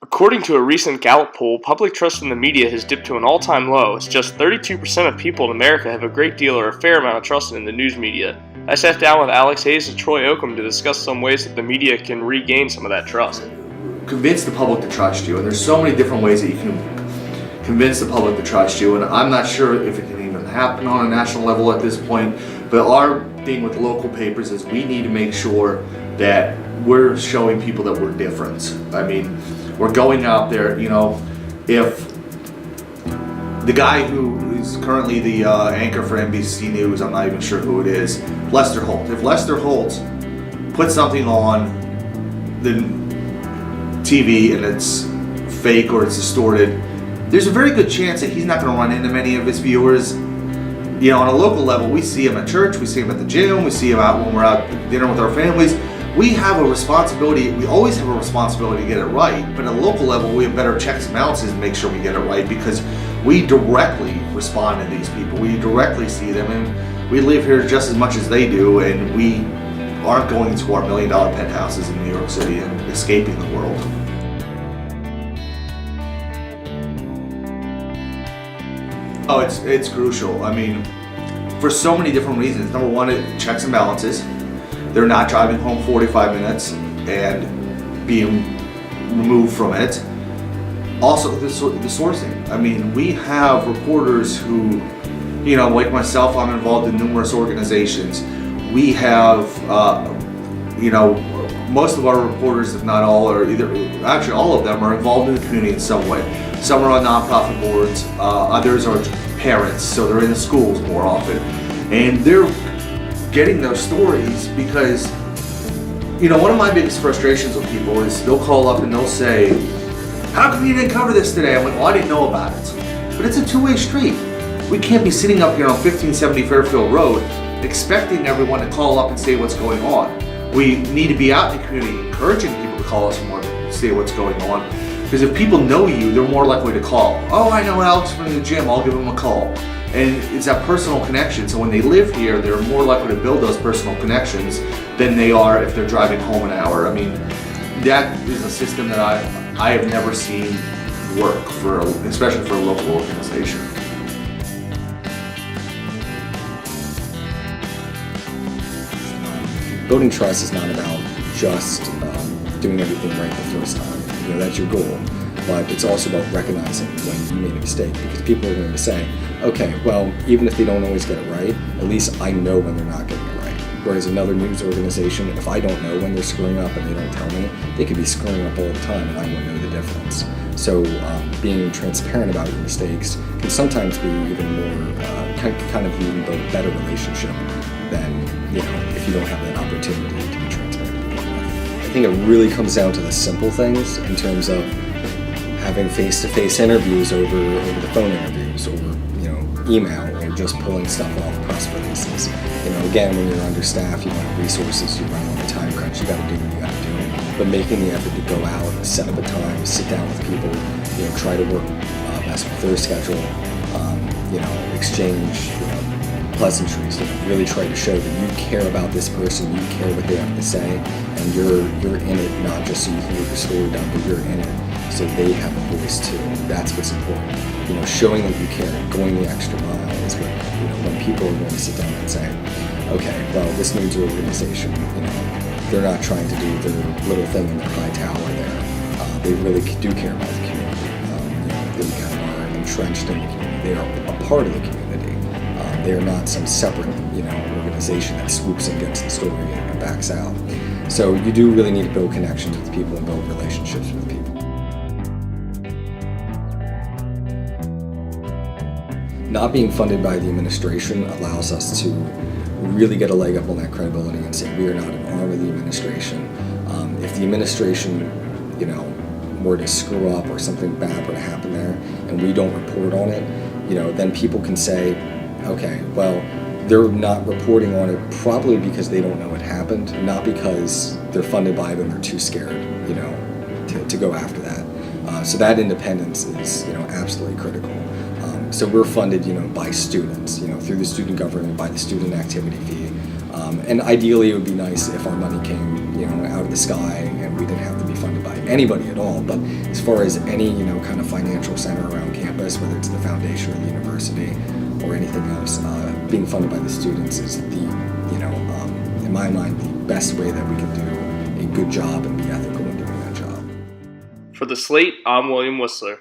According to a recent Gallup poll, public trust in the media has dipped to an all-time low, as just 32% of people in America have a great deal or a fair amount of trust in the news media. I sat down with Alex Hayes and Troy Oakham to discuss some ways that the media can regain some of that trust. Convince the public to trust you, and there's so many different ways that you can convince the public to trust you, and I'm not sure if it can even happen on a national level at this point, but our thing with local papers is we need to make sure that we're showing people that we're different. I mean, we're going out there, if the guy who is currently the anchor for NBC News, I'm not even sure who it is, Lester Holt. If Lester Holt puts something on the TV and it's fake or it's distorted, there's a very good chance that he's not going to run into many of his viewers. On a local level, we see him at church, we see him at the gym, we see him out when we're out at dinner with our families. We have a responsibility, we always have a responsibility to get it right, but at a local level, we have better checks and balances to make sure we get it right, because we directly respond to these people. We directly see them, and we live here just as much as they do, and we aren't going to our $1 million penthouses in New York City and escaping the world. Oh, it's crucial. I mean, for so many different reasons. Number one, it checks and balances. They're not driving home 45 minutes and being removed from it. Also, the sourcing. I mean, we have reporters who, like myself, I'm involved in numerous organizations. We have, most of our reporters, if not all, actually all of them are involved in the community in some way. Some are on nonprofit boards, others are parents, so they're in the schools more often. And they're getting those stories because, one of my biggest frustrations with people is they'll call up and they'll say, "How come you didn't cover this today?" I'm like, "Well, I didn't know about it." But it's a two-way street. We can't be sitting up here on 1570 Fairfield Road expecting everyone to call up and say what's going on. We need to be out in the community encouraging people to call us more to say what's going on. Because if people know you, they're more likely to call. "Oh, I know Alex from the gym, I'll give him a call." And it's that personal connection. So when they live here, they're more likely to build those personal connections than they are if they're driving home an hour. I mean, that is a system that I have never seen work especially for a local organization. Building trust is not about just doing everything right the first time. That's your goal. But it's also about recognizing when you made a mistake, because people are going to say, okay, well, even if they don't always get it right, at least I know when they're not getting it right. Whereas another news organization, if I don't know when they're screwing up and they don't tell me, they could be screwing up all the time and I won't know the difference. So being transparent about your mistakes can sometimes be even more, kind of even build a better relationship than, if you don't have that opportunity to be transparent to begin with. I think it really comes down to the simple things in terms of having face-to-face interviews over the phone interviews, over email, or just pulling stuff off press releases. Again, when you're understaffed, you don't have resources, you run on a time crunch, you got to do what you got to do. But making the effort to go out, set up a time, sit down with people, try to work best with their schedule, exchange pleasantries, really try to show that you care about this person, you care what they have to say, and you're in it not just so you can get your story done, but you're in it so they have a voice too. That's what's important. Showing that you care, going the extra mile is what, when people are going to sit down and say, okay, well, this news organization, they're not trying to do their little thing in their high tower there. They really do care about the community. They kind of are entrenched in the community. They are a part of the community. They are not some separate, organization that swoops in, gets the story, and backs out. So you do really need to build connections with people and build relationships with people. Not being funded by the administration allows us to really get a leg up on that credibility and say we are not an arm of the administration. If the administration, were to screw up or something bad were to happen there and we don't report on it, then people can say, okay, well, they're not reporting on it probably because they don't know it happened, not because they're funded by them, they're too scared, to go after that. So that independence is, absolutely critical. So we're funded, by students, through the student government, by the student activity fee. And ideally, it would be nice if our money came, out of the sky and we didn't have to be funded by anybody at all. But as far as any, kind of financial center around campus, whether it's the foundation or the university or anything else, being funded by the students is in my mind, the best way that we can do a good job and be ethical in doing that job. For the Slate, I'm William Whistler.